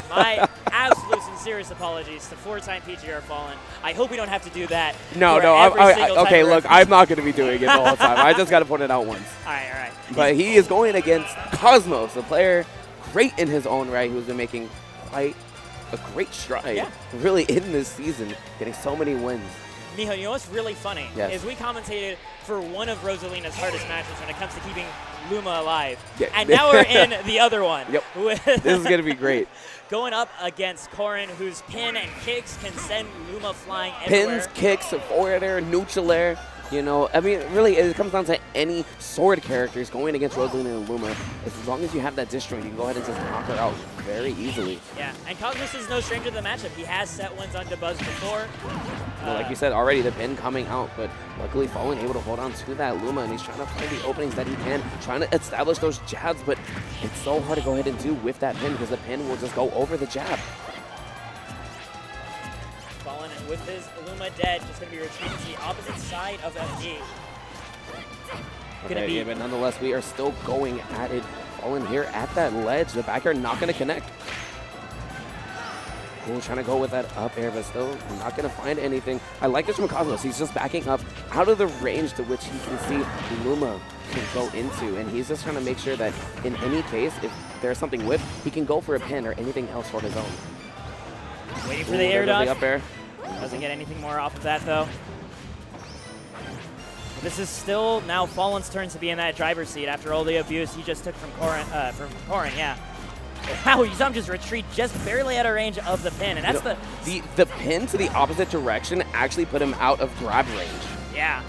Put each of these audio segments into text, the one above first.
My absolute sincerest apologies to 4-time PGR Fallon. I hope we don't have to do that. No, okay, look, I'm not going to be doing it the whole time. I just got to put it out once. All right. But he is going against Cosmos, a player great in his own right, who's been making quite a great stride really in this season, getting so many wins. Miho, you know what's really funny is we commentated for one of Rosalina's hardest matches when it comes to keeping Luma alive. Yeah. And now we're in the other one. Yep. This is going to be great. Going up against Corrin, whose pin and kicks can send Luma flying everywhere. Pins, kicks, forward air, neutral air. You know, I mean, really, it comes down to any sword characters going against Rosalina and Luma. As long as you have that distro, you can go ahead and just knock her out very easily. Yeah, and Cosmos is no stranger to the matchup. He has set ones on Debuzz before. Well, like you said already, the pin coming out, but luckily Fallon able to hold on to that Luma, and he's trying to find the openings that he can, trying to establish those jabs, but it's so hard to go ahead and do with that pin because the pin will just go over the jab. Fallon, with his Luma dead, just going to be retreating to the opposite side of FD. Okay, but nonetheless, we are still going at it. Fallon here at that ledge. The back air not going to connect. Cool, trying to go with that up air, but still not going to find anything. I like this from Cosmos. He's just backing up out of the range to which he can see Luma can go into, and he's just trying to make sure that in any case, if there's something whipped, he can go for a pin or anything else for his own. Waiting for the air dodge. The up air. Doesn't get anything more off of that, though. This is still now Fallon's turn to be in that driver's seat after all the abuse he just took from Corrin, yeah. Wow, you saw him just retreat just barely out of range of the pin, and that's the pin to the opposite direction actually put him out of grab range. Yeah.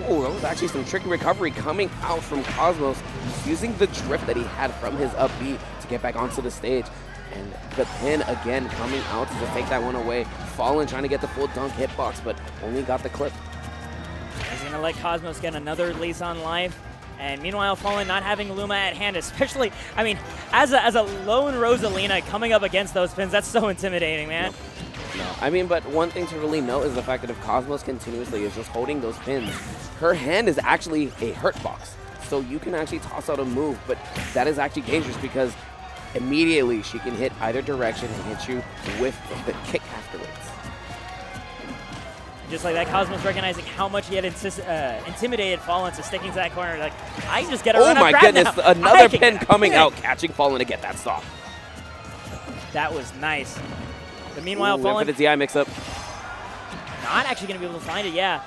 Ooh, that was actually some tricky recovery coming out from Cosmos, using the drift that he had from his up B to get back onto the stage. And the pin again coming out to take that one away. Fallon trying to get the full dunk hitbox, but only got the clip. He's going to let Cosmos get another lease on life. And meanwhile, Fallon not having Luma at hand, especially, I mean, as a lone Rosalina coming up against those pins, that's so intimidating, man. No, I mean, but one thing to really note is the fact that if Cosmos continuously is just holding those pins, her hand is actually a hurt box. So you can actually toss out a move, but that is actually dangerous because immediately she can hit either direction and hit you with the kick afterwards. Just like that, Cosmos recognizing how much he had intimidated Fallon to sticking to that corner. Like, I just get a run up grab. Oh my goodness, another pin coming out, catching Fallon to get that stop. That was nice. But meanwhile, Fallon for the DI mix-up. Not actually going to be able to find it, yeah.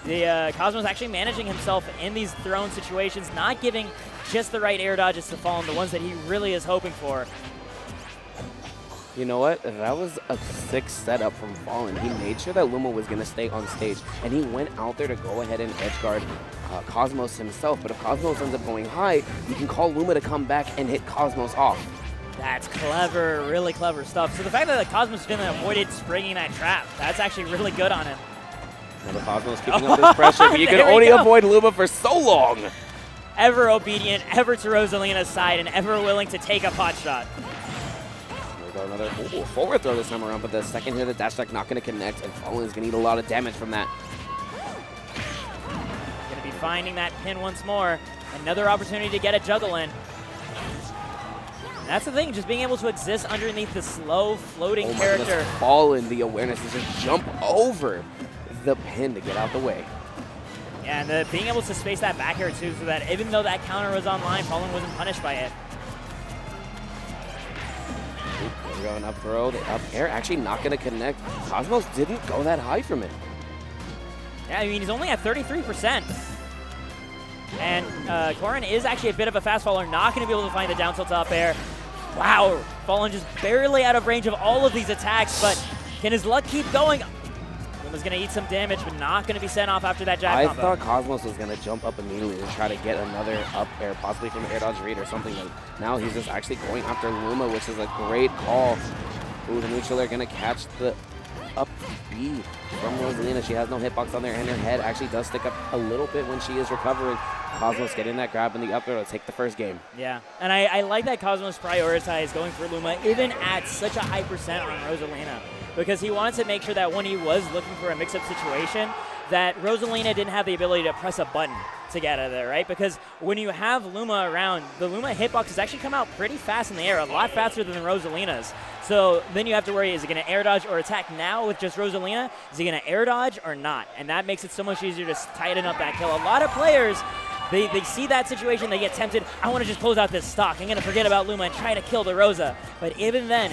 The Cosmos actually managing himself in these thrown situations, not giving just the right air dodges to Fallon, the ones that he really is hoping for. You know what? That was a sick setup from Fallon. He made sure that Luma was going to stay on stage, and he went out there to go ahead and edge guard Cosmos himself. But if Cosmos ends up going high, you can call Luma to come back and hit Cosmos off. That's clever, really clever stuff. So the fact that the Cosmos didn't avoid springing that trap, that's actually really good on him. Now the Cosmos keeping up this pressure, but you can only avoid Luma for so long. Ever obedient, ever to Rosalina's side, and ever willing to take a pot shot. Another forward throw this time around, but the second hit of the dash attack not going to connect, and Fallon is going to eat a lot of damage from that. Going to be finding that pin once more. Another opportunity to get a juggle in. And that's the thing, just being able to exist underneath the slow floating character. Fallon, the awareness is just jump over the pin to get out the way. Yeah, and being able to space that back air too, so that even though that counter was online, Fallon wasn't punished by it. Going up throw, the up air actually not going to connect. Cosmos didn't go that high from it. Yeah, I mean, he's only at 33%. And Corrin is actually a bit of a fast faller, not going to be able to find the down tilt up air. Wow, Fallon just barely out of range of all of these attacks, but can his luck keep going? Luma's going to eat some damage, but not going to be sent off after that jab combo. I thought Cosmos was going to jump up immediately and try to get another up air, possibly from air dodge read or something. But now he's just actually going after Luma, which is a great call. Ooh, the neutral air going to catch the up B from Rosalina. She has no hitbox on there, and her head actually does stick up a little bit when she is recovering. Cosmos getting that grab in the up air to take the first game. Yeah, and I like that Cosmos prioritized going for Luma, even at such a high percent on Rosalina, because he wanted to make sure that when he was looking for a mix-up situation, that Rosalina didn't have the ability to press a button to get out of there, right? Because when you have Luma around, the Luma hitboxes actually come out pretty fast in the air, a lot faster than the Rosalina's. So then you have to worry, is it going to air dodge or attack now with just Rosalina? Is he going to air dodge or not? And that makes it so much easier to tighten up that kill. A lot of players, they see that situation, they get tempted, I want to just close out this stock, I'm going to forget about Luma and try to kill the Rosa. But even then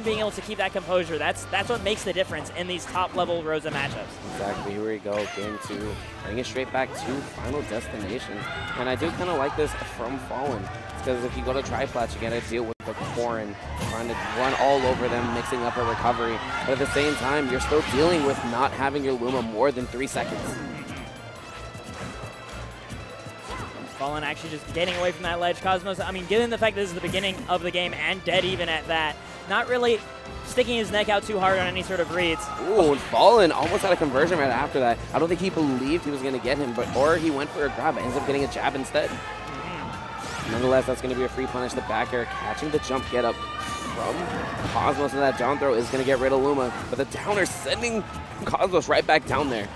being able to keep that composure, that's what makes the difference in these top-level Rosa matchups. Exactly, here we go, game 2. Bring it straight back to Final Destination. And I do kind of like this from falln. It's because if you go to Triplat, you got to deal with the Corrin, trying to run all over them, mixing up a recovery. But at the same time, you're still dealing with not having your Luma more than 3 seconds. falln actually just getting away from that ledge. Cosmos, I mean, given the fact that this is the beginning of the game and dead even at that, not really sticking his neck out too hard on any sort of reads. Ooh, and falln almost had a conversion right after that. I don't think he believed he was going to get him, or he went for a grab, but ends up getting a jab instead. Nonetheless, that's going to be a free punish. The back air catching the jump get up from Cosmos, and that down throw is going to get rid of Luma, but the downer sending Cosmos right back down there.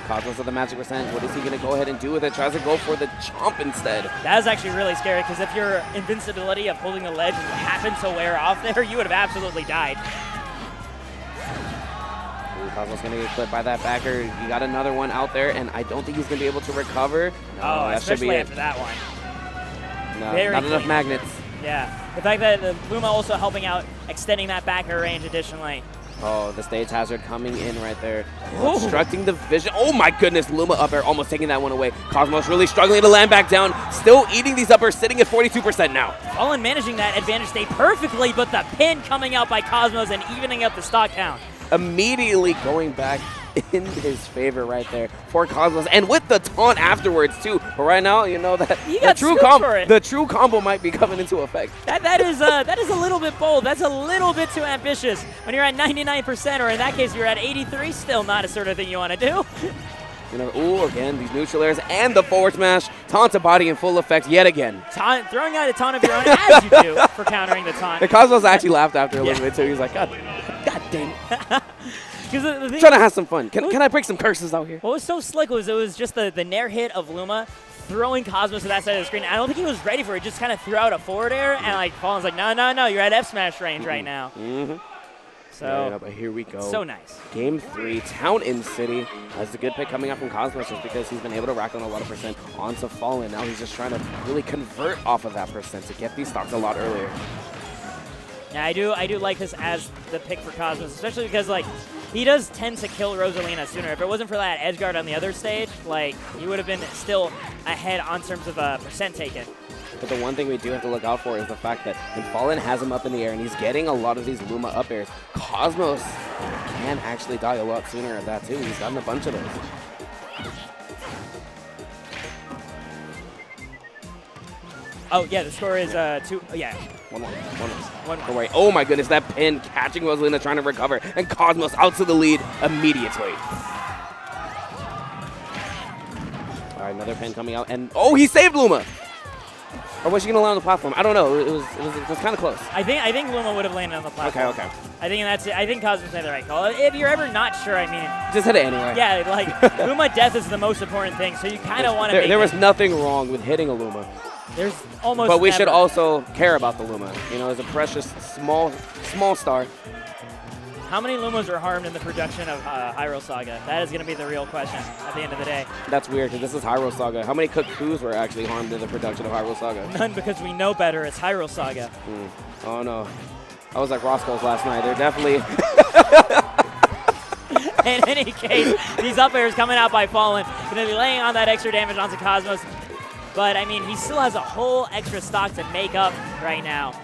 Cosmos at the magic percent. What is he going to go ahead and do with it? Tries to go for the jump instead. That is actually really scary, because if your invincibility of holding the ledge happened to wear off there, you would have absolutely died. Ooh, Cosmos going to get clipped by that backer. You got another one out there, and I don't think he's going to be able to recover. No, that should be after that one. No, Very not enough clean. magnets. Yeah, the fact that the Luma also helping out, extending that backer range additionally. Oh, the stage hazard coming in right there. Obstructing the vision. Oh my goodness, Luma up air almost taking that one away. Cosmos really struggling to land back down. Still eating these uppers, sitting at 42% now. falln managing that advantage state perfectly, but the pin coming out by Cosmos and evening up the stock count. Immediately going back in his favor right there for Cosmos, and with the taunt afterwards too. But right now, you know that the true combo might be coming into effect. That is a little bit bold. That's a little bit too ambitious. When you're at 99%, or in that case, you're at 83, still not a sort of thing you want to do. You know, ooh, again, these neutral airs and the forward smash. Taunt to body in full effect yet again. Throwing out a taunt of your own, as you do, for countering the taunt. And Cosmos actually laughed after a little bit too. He's like, God dang it. Trying to have some fun. Can I break some curses out here? What was so slick was it was just the nair hit of Luma throwing Cosmos to that side of the screen. I don't think he was ready for it. Just kind of threw out a forward air, and like falln's like, no, you're at F smash range right now. So but here we go. So nice. Game 3, Town in City. That's a good pick coming up from Cosmos, just because he's been able to rack on a lot of percent onto falln. Now he's just trying to really convert off of that percent to get these stocks a lot earlier. Yeah, I do like this as the pick for Cosmos, especially because like he does tend to kill Rosalina sooner. If it wasn't for that edge guard on the other stage, like he would have been still ahead on terms of percent taken. But the one thing we do have to look out for is the fact that when falln has him up in the air and he's getting a lot of these Luma up airs, Cosmos can actually die a lot sooner at that too. He's gotten a bunch of those. Oh yeah, the score is 2. Yeah. One more. Oh my goodness, that pin catching Rosalina trying to recover, and Cosmos out to the lead immediately. All right, another pin coming out, and oh, he saved Luma. Or was she gonna land on the platform? I don't know. It was kind of close. I think Luma would have landed on the platform. Okay. I think Cosmos made the right call. If you're ever not sure, I mean, just hit it anyway. Yeah, like Luma death is the most important thing, so you kind of want to. There was nothing wrong with hitting a Luma. There's almost. But we should also care about the Luma. You know, as a precious small star. How many Lumas are harmed in the production of Hyrule Saga? That is going to be the real question at the end of the day. That's weird, because this is Hyrule Saga. How many Cuckoos were actually harmed in the production of Hyrule Saga? None, because we know better. It's Hyrule Saga. Oh, no. I was like Roscoe's last night. They're definitely... In any case, these up airs coming out by falln. Going to be laying on that extra damage onto Cosmos. But, I mean, he still has a whole extra stock to make up right now.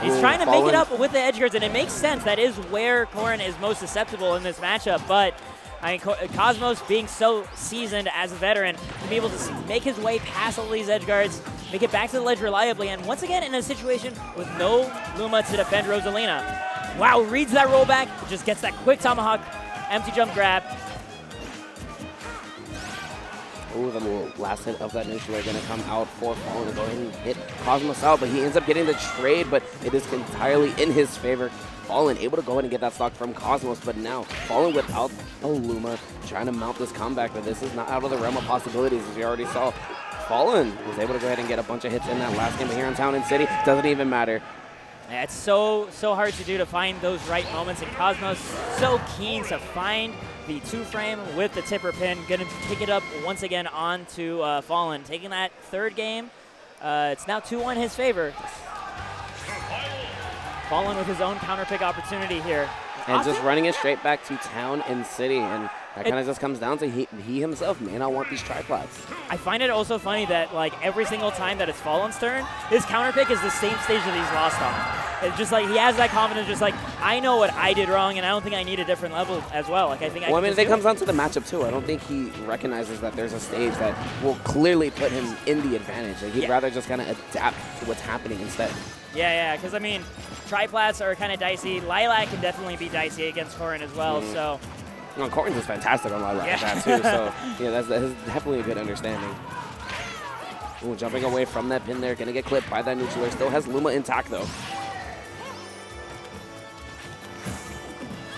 He's trying to make it up with the edge guards, and it makes sense. That is where Corrin is most susceptible in this matchup. But I mean, Cosmos being so seasoned as a veteran, to be able to make his way past all these edge guards, make it back to the ledge reliably, and once again in a situation with no Luma to defend Rosalina. Wow, reads that rollback, just gets that quick tomahawk, empty jump grab. Ooh, the last hit of that neutral are going to come out for falln to go ahead and hit Cosmos out, but he ends up getting the trade, but it is entirely in his favor. falln able to go ahead and get that stock from Cosmos, but now falln without a Luma trying to mount this comeback, but this is not out of the realm of possibilities, as we already saw. falln was able to go ahead and get a bunch of hits in that last game, but here in Town and City, doesn't even matter. Yeah, it's so hard to do, to find those right moments, and Cosmos so keen to find the 2-frame with the tipper pin, going to pick it up once again onto falln. Taking that third game, it's now 2-1 his favor. falln with his own counter pick opportunity here. And just running it straight back to Town and City, and that kind of just comes down to he himself may not want these tripods. I find it also funny that like every single time that it's falln's turn, his counter pick is the same stage that he's lost on. It's just like he has that confidence, just like I know what I did wrong, and I don't think I need a different level as well. Like I think. Well, I mean, it comes down to the matchup too. I don't think he recognizes that there's a stage that will clearly put him in the advantage. Like he'd rather just kind of adapt to what's happening instead. Yeah, because I mean, triplats are kind of dicey. Lilac can definitely be dicey against Corrin as well. So. Well, Corrin's is fantastic on Lilac with that too. So yeah, that's definitely a good understanding. Ooh, jumping away from that pin there, gonna get clipped by that neutral. Still has Luma intact though.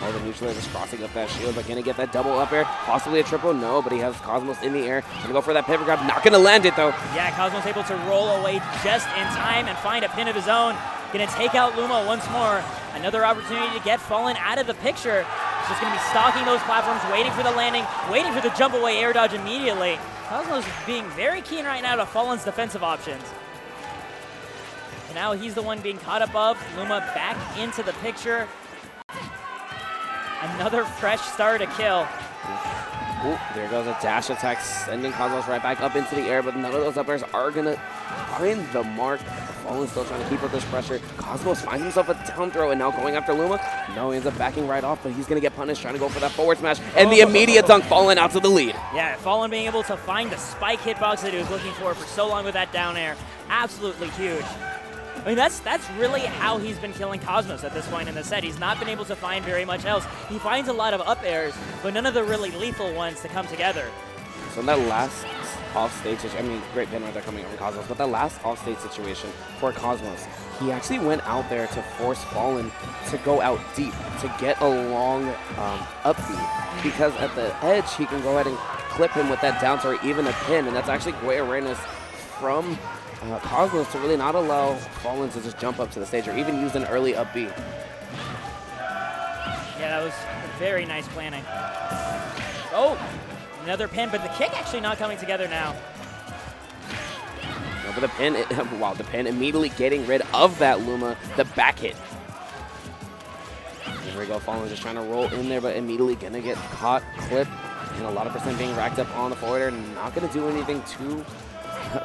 Oh, the neutral just crossing up that shield, but gonna get that double up air, possibly a triple. No, but he has Cosmos in the air. Gonna go for that pivot grab, not gonna land it though. Yeah, Cosmos able to roll away just in time and find a pin of his own. Gonna take out Luma once more. Another opportunity to get falln out of the picture. Just gonna be stalking those platforms, waiting for the landing, waiting for the jump away air dodge immediately. Cosmos being very keen right now to falln's defensive options. And now he's the one being caught above. Luma back into the picture. Another fresh star to kill. Ooh, there goes a dash attack, sending Cosmos right back up into the air, but none of those up airs are gonna find the mark. falln's still trying to keep up this pressure. Cosmos finds himself a down throw, and now going after Luma. No, he ends up backing right off, but he's gonna get punished, trying to go for that forward smash, and the immediate dunk, falln out to the lead. Yeah, falln being able to find the spike hitbox that he was looking for so long with that down air. Absolutely huge. I mean, that's really how he's been killing Cosmos at this point in the set. He's not been able to find very much else. He finds a lot of up airs, but none of the really lethal ones to come together. So in that last off-stage, I mean, great pin right there coming from Cosmos, but that last off-stage situation for Cosmos, he actually went out there to force falln to go out deep, to get a long up B, because at the edge, he can go ahead and clip him with that down throw or even a pin, and that's actually great awareness from Cosmos to really not allow falln to just jump up to the stage or even use an early up B. Yeah, that was very nice planning. Oh, another pin, but the kick actually not coming together now. No, but the pin, wow, the pin immediately getting rid of that Luma, the back hit. Here we go, falln just trying to roll in there, but immediately gonna get caught, clipped, and a lot of percent being racked up on the forward air, not gonna do anything too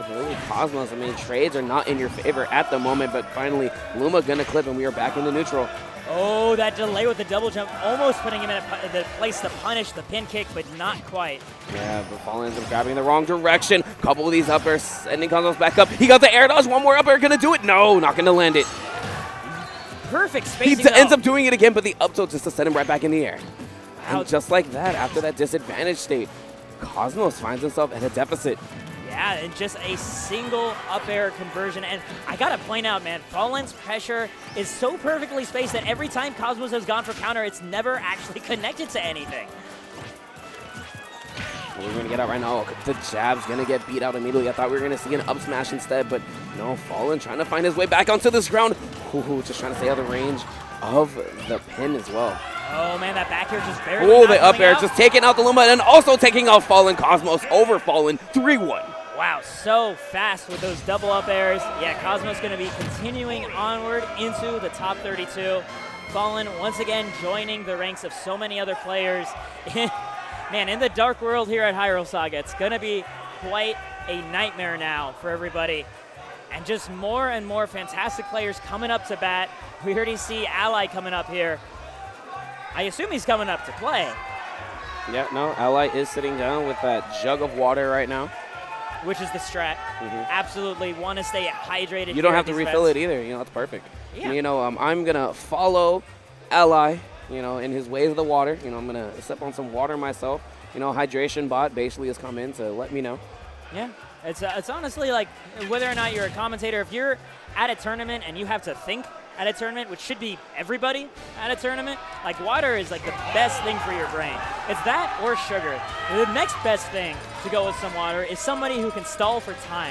really Cosmos. I mean, trades are not in your favor at the moment, but finally Luma gonna clip and we are back in the neutral. Oh, that delay with the double jump, almost putting him in the place to punish the pin kick, but not quite. Yeah, but falln ends up grabbing in the wrong direction. Couple of these up airs, sending Cosmos back up. He got the air dodge, one more up air, gonna do it? No, not gonna land it. Perfect spacing. He ends up doing it again, but the up tilt just to send him right back in the air. Wow. And just like that, after that disadvantage state, Cosmos finds himself at a deficit. Yeah, and just a single up air conversion. And I gotta point out, man, falln's pressure is so perfectly spaced that every time Cosmos has gone for counter, it's never actually connected to anything. What we're gonna get out right now, the jab's gonna get beat out immediately. I thought we were gonna see an up smash instead, but no, falln trying to find his way back onto this ground. Ooh, just trying to stay out of the range of the pin as well. Oh man, that back air just barely. Oh, the up air just taking out the Luma and also taking out falln. Cosmos over falln, 3-1. Wow, so fast with those double up airs. Yeah, Cosmos going to be continuing onward into the top 32. falln once again joining the ranks of so many other players. Man, in the dark world here at Hyrule Saga, it's going to be quite a nightmare now for everybody. And just more and more fantastic players coming up to bat. We already see Ally coming up here. I assume he's coming up to play. Yeah, no, Ally is sitting down with that jug of water right now. Which is the strat. Absolutely want to stay hydrated. You don't have to refill it either. You know, that's perfect. Yeah. You know, I'm going to follow Ally, you know, in his ways of the water. You know, I'm going to sip on some water myself. you know, hydration bot basically has come in to let me know. Yeah, it's honestly like whether or not you're a commentator, if you're at a tournament and you have to think at a tournament, which should be everybody at a tournament, like water is like the best thing for your brain. It's that or sugar. The next best thing to go with some water is somebody who can stall for time.